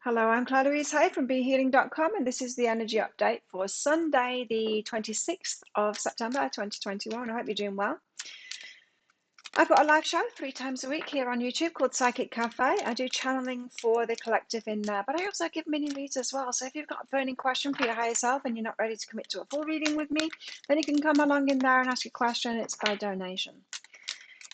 Hello, I'm Claire Louise Hay from BeHealing.com, and this is the energy update for Sunday, the 26th of September 2021. I hope you're doing well. I've got a live show 3 times a week here on YouTube called Psychic Cafe. I do channeling for the collective in there, but I also give mini reads as well. So if you've got a burning question for your higher self and you're not ready to commit to a full reading with me, then you can come along in there and ask a question. It's by donation.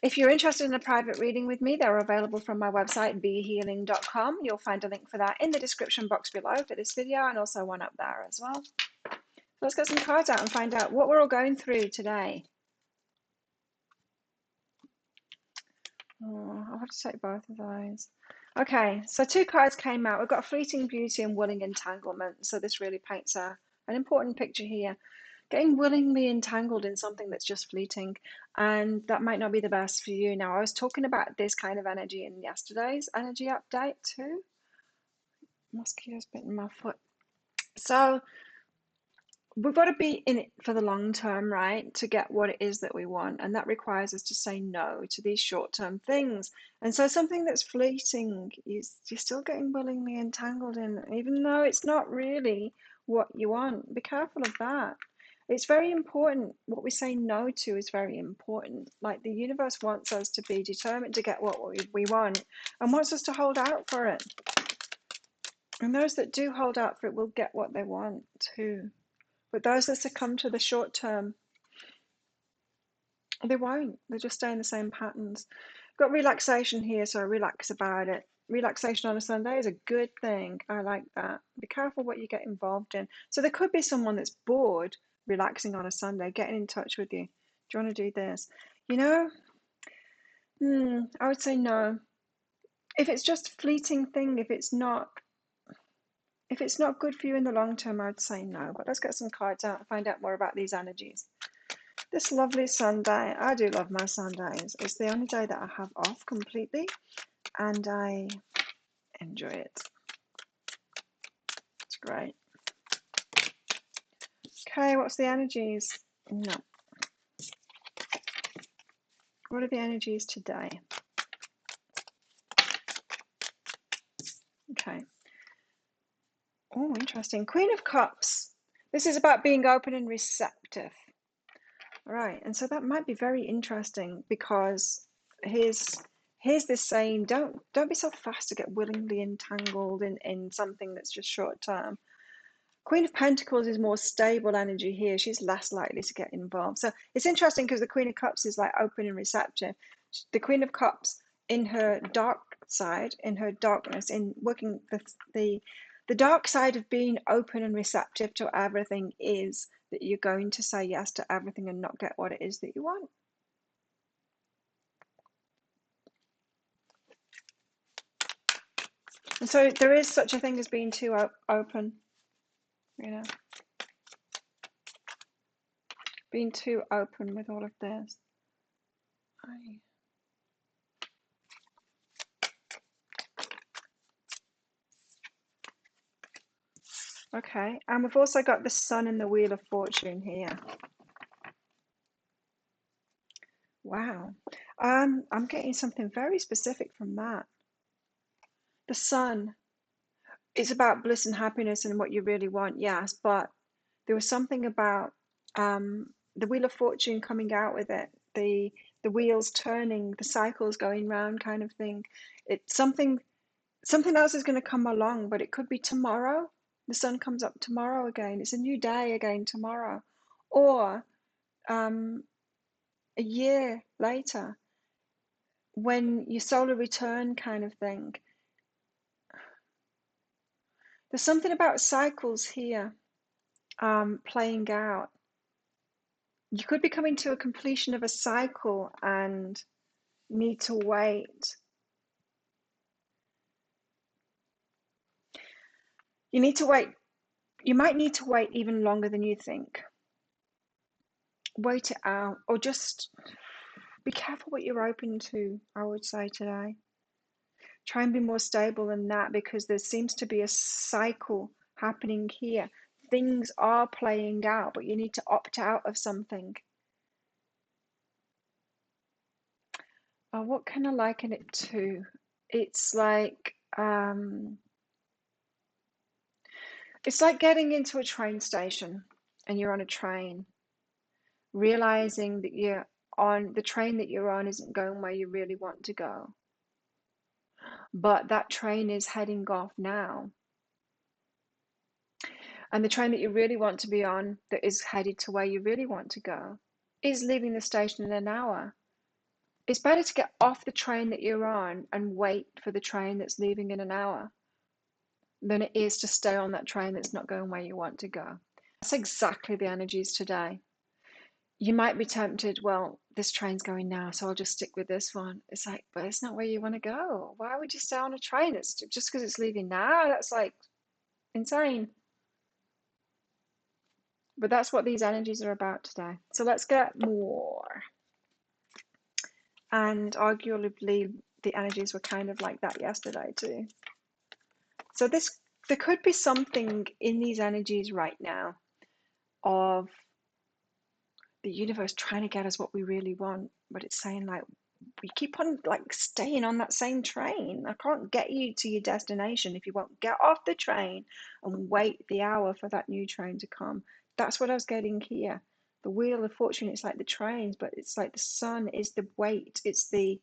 If you're interested in a private reading with me, they're available from my website, BeHealing.com. You'll find a link for that in the description box below for this video, and also one up there as well. So let's get some cards out and find out what we're all going through today. Oh, I'll have to take both of those. Okay, so 2 cards came out. We've got Fleeting Beauty and Willing Entanglement. So this really paints an important picture here. Getting willingly entangled in something that's just fleeting, and that might not be the best for you. Now, I was talking about this kind of energy in yesterday's energy update too. Mosquito's bitten my foot. So we've got to be in it for the long term, right, to get what it is that we want, and that requires us to say no to these short-term things. And so something that's fleeting, you're still getting willingly entangled in, even though it's not really what you want. Be careful of that. It's very important. What we say no to is very important. Like, the universe wants us to be determined to get what we want and wants us to hold out for it. And those that do hold out for it will get what they want too. But those that succumb to the short term, they won't. They'll just stay in the same patterns. Got relaxation here, so relax about it. Relaxation on a Sunday is a good thing. I like that. Be careful what you get involved in. So there could be someone that's bored relaxing on a Sunday, getting in touch with you. Do you want to do this? You know, I would say no. If it's just a fleeting thing, if it's not good for you in the long term, I would say no. But let's get some cards out and find out more about these energies. This lovely Sunday. I do love my Sundays. It's the only day that I have off completely, and I enjoy it. It's great. Okay, what's the energies? No. What are the energies today? Okay. Oh, interesting. Queen of Cups. This is about being open and receptive. All right, and so that might be very interesting, because here's this saying: don't be so fast to get willingly entangled in something that's just short term. Queen of Pentacles is more stable energy here. She's less likely to get involved. So it's interesting, because the Queen of Cups is like open and receptive. The Queen of Cups, in her dark side, in her darkness, in working the dark side of being open and receptive to everything, is that you're going to say yes to everything and not get what it is that you want. And so there is such a thing as being too open, you know, being too open with all of this. Okay, and we've also got the Sun and the Wheel of Fortune here. Wow. I'm getting something very specific from that. The Sun is about bliss and happiness and what you really want, yes, but there was something about the Wheel of Fortune coming out with it, the wheels turning, the cycles going round kind of thing. It's something else is going to come along, but it could be tomorrow. The sun comes up tomorrow again. It's a new day again tomorrow. Or a year later, when your solar return kind of thing. There's something about cycles here playing out. You could be coming to a completion of a cycle and need to wait. You need to wait. You might need to wait even longer than you think. Wait it out, or just be careful what you're open to, I would say today. Try and be more stable than that, because there seems to be a cycle happening here. Things are playing out, but you need to opt out of something. What can I liken it to? It's like It's like getting into a train station and you're on a train, realizing that you're on the train that you're on isn't going where you really want to go, but that train is heading off now. And the train that you really want to be on, that is headed to where you really want to go, is leaving the station in an hour. It's better to get off the train that you're on and wait for the train that's leaving in an hour than it is to stay on that train that's not going where you want to go. That's exactly the energies today. You might be tempted, well, this train's going now, so I'll just stick with this one. It's like, but it's not where you want to go. Why would you stay on a train? It's just because it's leaving now. That's like insane. But that's what these energies are about today. So let's get more. And arguably, the energies were kind of like that yesterday too. So there could be something in these energies right now of the universe trying to get us what we really want, but it's saying like, we keep on like staying on that same train. I can't get you to your destination if you won't get off the train and wait the hour for that new train to come. That's what I was getting here. The wheel of fortune, it's like the trains, but it's like the sun is the wait, it's the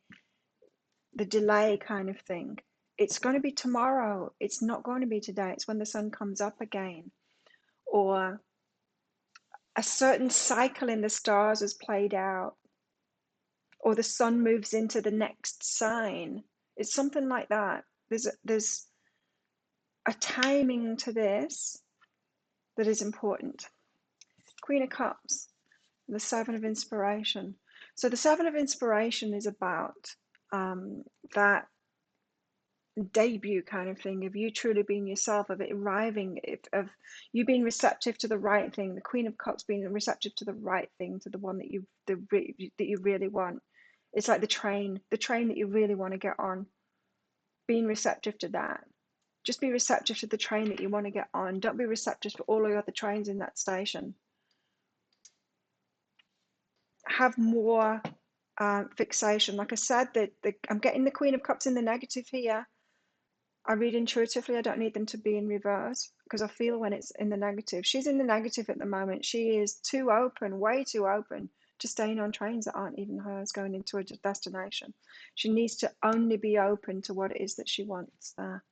delay kind of thing. It's going to be tomorrow. It's not going to be today. It's when the sun comes up again, or a certain cycle in the stars is played out, or the sun moves into the next sign. It's something like that. There's a timing to this that is important. Queen of Cups, the Seven of Inspiration. So the Seven of Inspiration is about that debut kind of thing of you truly being yourself, of it arriving, of you being receptive to the right thing. The Queen of Cups being receptive to the right thing, to the one that you really want. It's like the train that you really want to get on. Being receptive to that. Just be receptive to the train that you want to get on. Don't be receptive to all the other trains in that station. Have more fixation. Like I said, I'm getting the Queen of Cups in the negative here. I read intuitively. I don't need them to be in reverse because I feel when it's in the negative. She's in the negative at the moment. She is too open, way too open to staying on trains that aren't even hers, going into a destination. She needs to only be open to what it is that she wants there,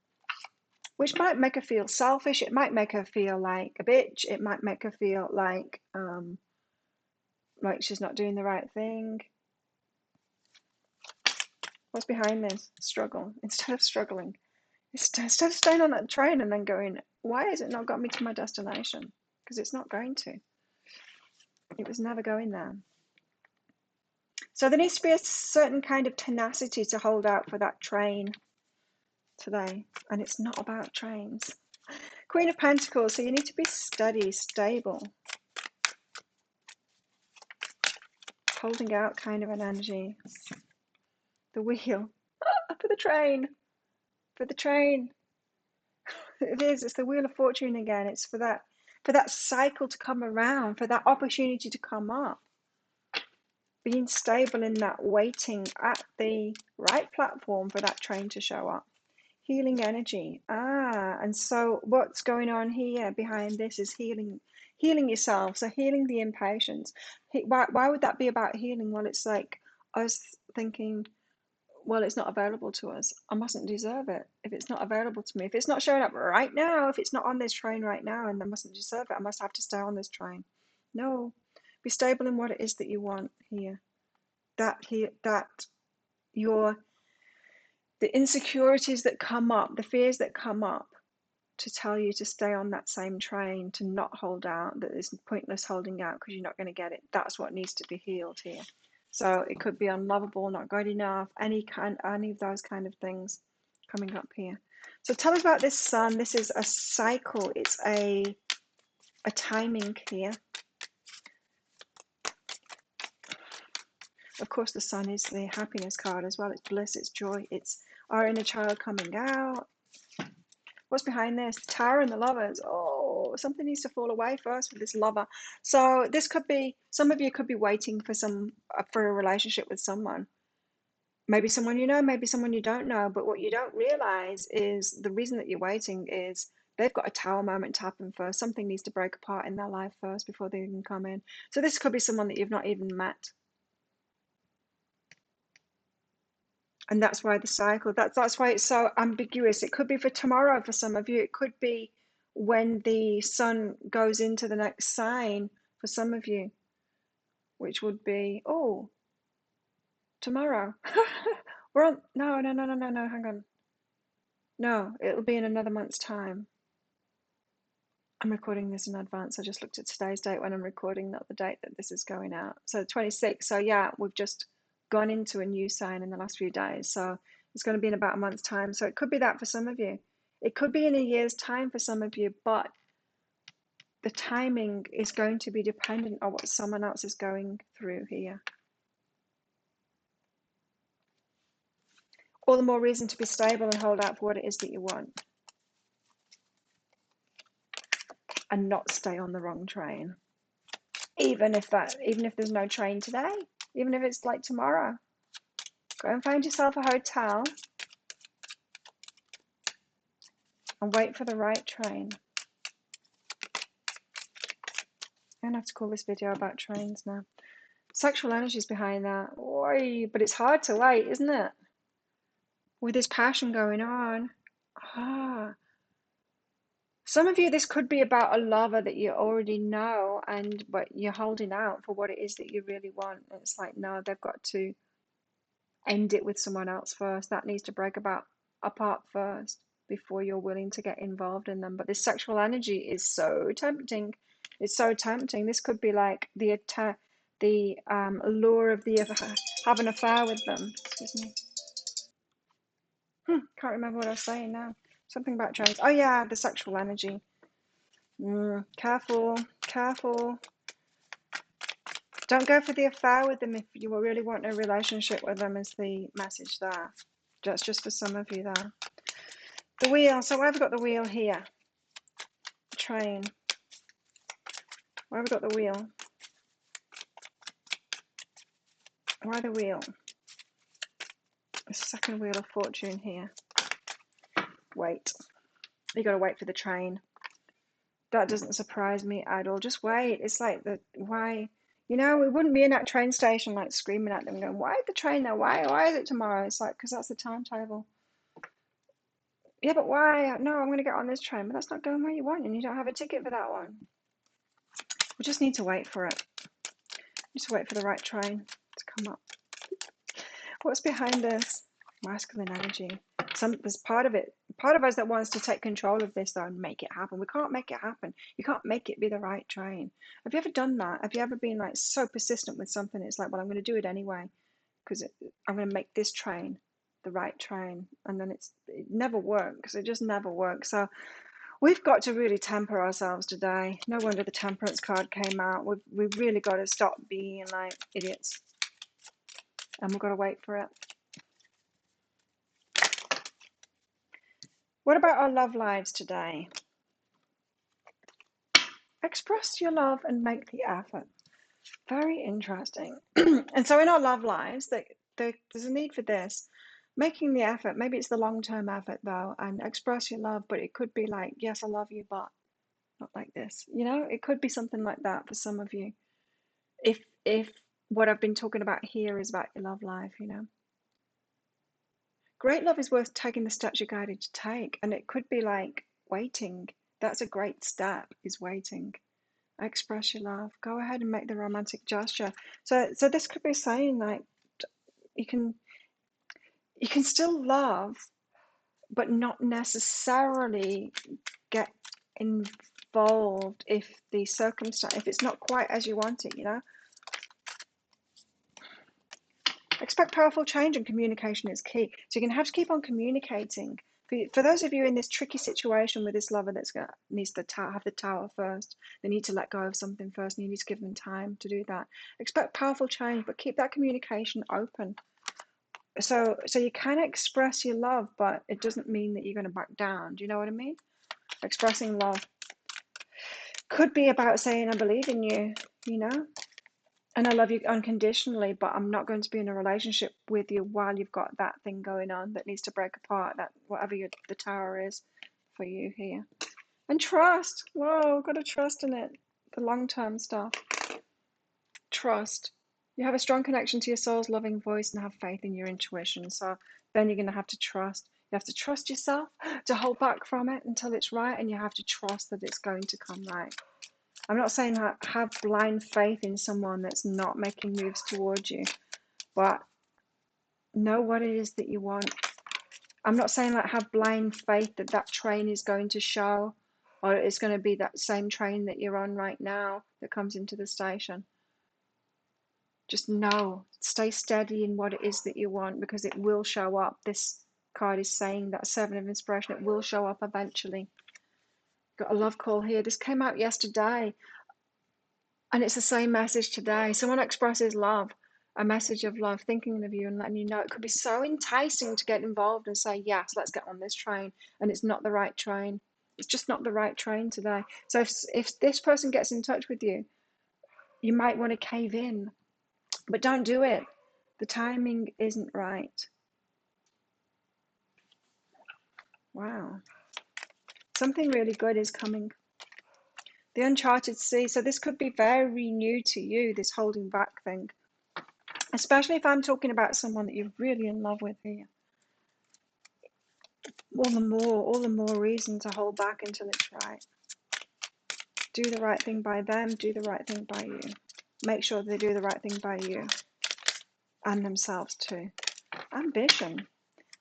which might make her feel selfish. It might make her feel like a bitch. It might make her feel like she's not doing the right thing. What's behind this? Struggle. Instead of struggling, instead of staying on that train and then going, why has it not got me to my destination? Because it's not going to. It was never going there. So there needs to be a certain kind of tenacity to hold out for that train today. And it's not about trains. Queen of Pentacles, so you need to be steady, stable. Holding out kind of an energy. The wheel. For the train. For the train. It is, it's the Wheel of Fortune again. It's for that cycle to come around, for that opportunity to come up. Being stable in that, waiting at the right platform for that train to show up. Healing energy. And so what's going on here behind this is healing yourself. So healing the impatience. Why would that be about healing? Well, it's like us thinking, well, it's not available to us. I mustn't deserve it if it's not available to me. If it's not showing up right now, if it's not on this train right now, and I mustn't deserve it, I must have to stay on this train. No, be stable in what it is that you want here. The insecurities that come up, the fears that come up to tell you to stay on that same train, to not hold out, that it's pointless holding out because you're not going to get it. That's what needs to be healed here. So it could be unlovable, not good enough, any of those kind of things coming up here. So tell us about this sun. This is a cycle. It's a timing here. Of course, the sun is the happiness card as well. It's bliss, it's joy, it's our inner child coming out. What's behind this? The Tower and the Lovers. Oh, something needs to fall away first with this lover. So this could be, some of you could be waiting for a relationship with someone. Maybe someone you know, maybe someone you don't know. But what you don't realize is the reason that you're waiting is They've got a tower moment to happen first. Something needs to break apart in their life first before they can come in. So this could be someone that you've not even met. And that's why the cycle, that's why it's so ambiguous. It could be for tomorrow for some of you. It could be when the sun goes into the next sign for some of you, which would be, oh, tomorrow. We're on, no, hang on. No, it'll be in another month's time. I'm recording this in advance. I just looked at today's date when I'm recording, not the date that this is going out. So 26. So yeah, we've just gone into a new sign in the last few days. So it's going to be in about a month's time. So it could be that for some of you. It could be in a year's time for some of you, but the timing is going to be dependent on what someone else is going through here. All the more reason to be stable and hold out for what it is that you want. And not stay on the wrong train. Even if there's no train today, even if it's like tomorrow. Go and find yourself a hotel and wait for the right train. I'm gonna have to call this video about trains now. Sexual energies behind that. Oy, but it's hard to wait, isn't it? With this passion going on. Some of you, this could be about a lover that you already know, but you're holding out for what it is that you really want. And it's like, no, they've got to end it with someone else first. That needs to break apart first before you're willing to get involved in them. But this sexual energy is so tempting. It's so tempting. This could be like the allure of have an affair with them. Excuse me. Can't remember what I was saying now. Something about trains. Oh yeah, the sexual energy. Careful. Don't go for the affair with them if you really want a relationship with them, is the message there. That's just for some of you there. The wheel. So why have we got the wheel here? The train. Why have we got the wheel? Why the wheel? The second wheel of fortune here. Wait. You got to wait for the train. That doesn't surprise me at all. Just wait. It's like why? We wouldn't be in that train station like screaming at them, going, "Why is the train there? Why is it tomorrow?" It's like, because that's the timetable. Yeah, but why? No, I'm going to get on this train, but that's not going where you want, and you don't have a ticket for that one. We just need to wait for it. Just wait for the right train to come up. What's behind this? Masculine energy. There's part of us that wants to take control of this though and make it happen. We can't make it happen. You can't make it be the right train. Have you ever done that? Have you ever been like so persistent with something? It's like, well, I'm going to do it anyway because I'm going to make this train the right train, and then it never works. It just never works. So we've got to really temper ourselves today. No wonder the temperance card came out. We've really got to stop being like idiots, and we've got to wait for it. What about our love lives today? Express your love and make the effort. Very interesting. And so in our love lives, there's a need for this. Making the effort, maybe it's the long-term effort though, and express your love, but it could be like, yes, I love you, but not like this. It could be something like that for some of you. If what I've been talking about here is about your love life, Great love is worth taking the steps you're guided to take. And it could be like waiting. That's a great step, is waiting. Express your love. Go ahead and make the romantic gesture. So this could be saying like you can still love, but not necessarily get involved if it's not quite as you want it, Expect powerful change, and communication is key. So you're going to have to keep on communicating. For those of you in this tricky situation with this lover needs to have the tower first, they need to let go of something first, and you need to give them time to do that. Expect powerful change, but keep that communication open. So you can express your love, but it doesn't mean that you're going to back down. Do you know what I mean? Expressing love could be about saying, I believe in you, and I love you unconditionally, but I'm not going to be in a relationship with you while you've got that thing going on that needs to break apart, that whatever the tower is for you here. And trust. Whoa, got to trust in it. The long-term stuff. Trust. You have a strong connection to your soul's loving voice and have faith in your intuition. So then you're going to have to trust. You have to trust yourself to hold back from it until it's right, and you have to trust that it's going to come right. I'm not saying have blind faith in someone that's not making moves towards you, but know what it is that you want. I'm not saying like have blind faith that that train is going to show, or it's going to be that same train that you're on right now that comes into the station. Just know, stay steady in what it is that you want, because it will show up. This card is saying that Seven of Inspiration, it will show up eventually. Got a love call here. This came out yesterday, and it's the same message today. Someone expresses love, a message of love, thinking of you and letting you know. It could be so enticing to get involved and say, yes, let's get on this train. And it's not the right train. It's just not the right train today. So if this person gets in touch with you, you might want to cave in, but don't do it. The timing isn't right. Wow. Something really good is coming. The uncharted sea. So this could be very new to you, this holding back thing. Especially if I'm talking about someone that you're really in love with here. All the more reason to hold back until it's right. Do the right thing by them, do the right thing by you. Make sure they do the right thing by you. And themselves too. Ambition.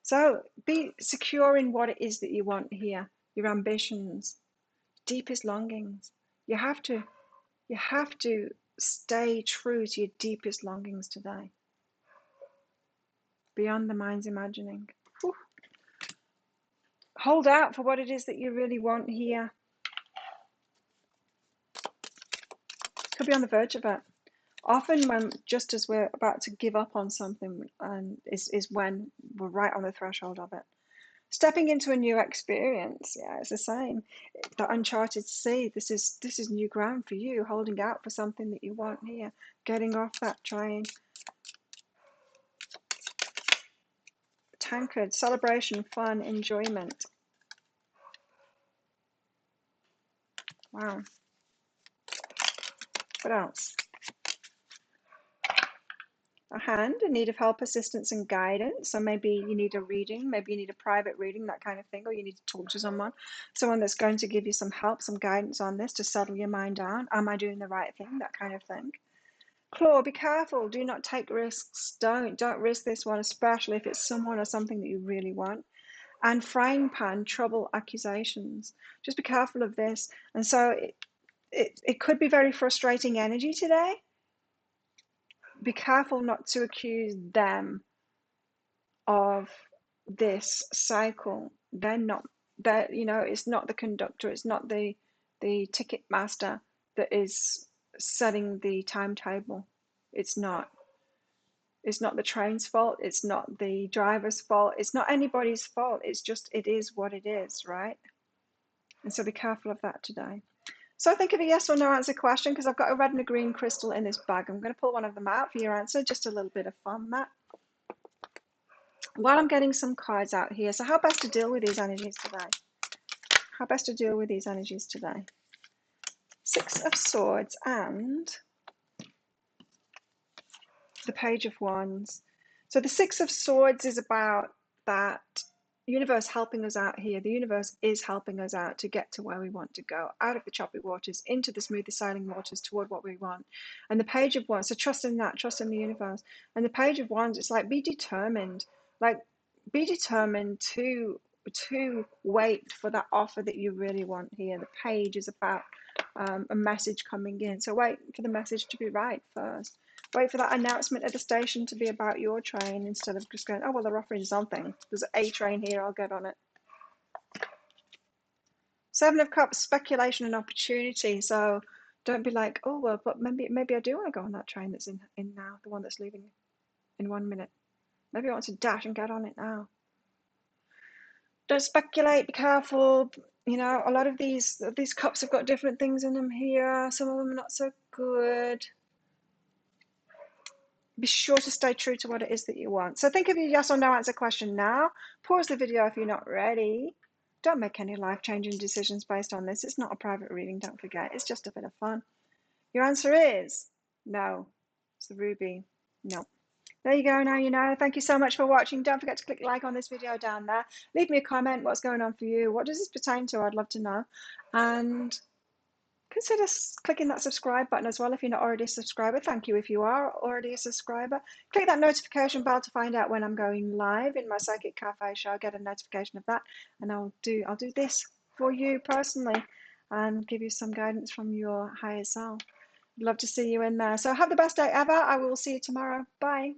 So be secure in what it is that you want here. Your ambitions, deepest longings. You have to stay true to your deepest longings today. Beyond the mind's imagining. Whew. Hold out for what it is that you really want here. Could be on the verge of it. Often when just as we're about to give up on something, and is when we're right on the threshold of it. Stepping into a new experience, yeah, it's the same. The uncharted sea, this is new ground for you, holding out for something that you want here, getting off that train. Tankard, celebration, fun, enjoyment. Wow. What else? A hand in need of help, assistance, and guidance. So maybe you need a reading, maybe you need a private reading, that kind of thing, or you need to talk to someone that's going to give you some help, some guidance on this to settle your mind down. Am I doing the right thing? That kind of thing. Claw, be careful. Do not take risks. Don't risk this one, especially if it's someone or something that you really want. And frying pan, trouble, accusations. Just be careful of this. And so it could be very frustrating energy today. Be careful not to accuse them of this cycle. They're not, it's not the conductor, it's not the ticket master that is setting the timetable. It's not the train's fault, it's not the driver's fault, it's not anybody's fault. It's just, it is what it is, right? And so be careful of that today. So think of a yes or no answer question, because I've got a red and a green crystal in this bag. I'm going to pull one of them out for your answer. Just a little bit of fun, Matt. While I'm getting some cards out here. So how best to deal with these energies today? How best to deal with these energies today? Six of Swords and the Page of Wands. So the Six of Swords is about that universe helping us out here. The universe is helping us out to get to where we want to go, out of the choppy waters, into the smoothly sailing waters toward what we want. And the Page of Wands, so trust in that, trust in the universe. And the Page of Wands, it's like be determined to wait for that offer that you really want here. The Page is about a message coming in. So wait for the message to be right first. Wait for that announcement at the station to be about your train, instead of just going, oh, well, they're offering something. There's a train here, I'll get on it. Seven of Cups, speculation and opportunity. So don't be like, oh, well, but maybe I do want to go on that train that's in now, the one that's leaving in 1 minute. Maybe I want to dash and get on it now. Don't speculate, be careful. You know, a lot of these cups have got different things in them here. Some of them are not so good. Be sure to stay true to what it is that you want. So think of your yes or no answer question now. Pause the video if you're not ready. Don't make any life-changing decisions based on this. It's not a private reading, don't forget. It's just a bit of fun. Your answer is no. It's the ruby. No. There you go, now you know. Thank you so much for watching. Don't forget to click like on this video down there. Leave me a comment. What's going on for you? What does this pertain to? I'd love to know. And consider clicking that subscribe button as well if you're not already a subscriber. Thank you if you are already a subscriber. Click that notification bell to find out when I'm going live in my Psychic Cafe show. Get a notification of that, and I'll do this for you personally and give you some guidance from your higher self. Love to see you in there. So have the best day ever. I will see you tomorrow. Bye.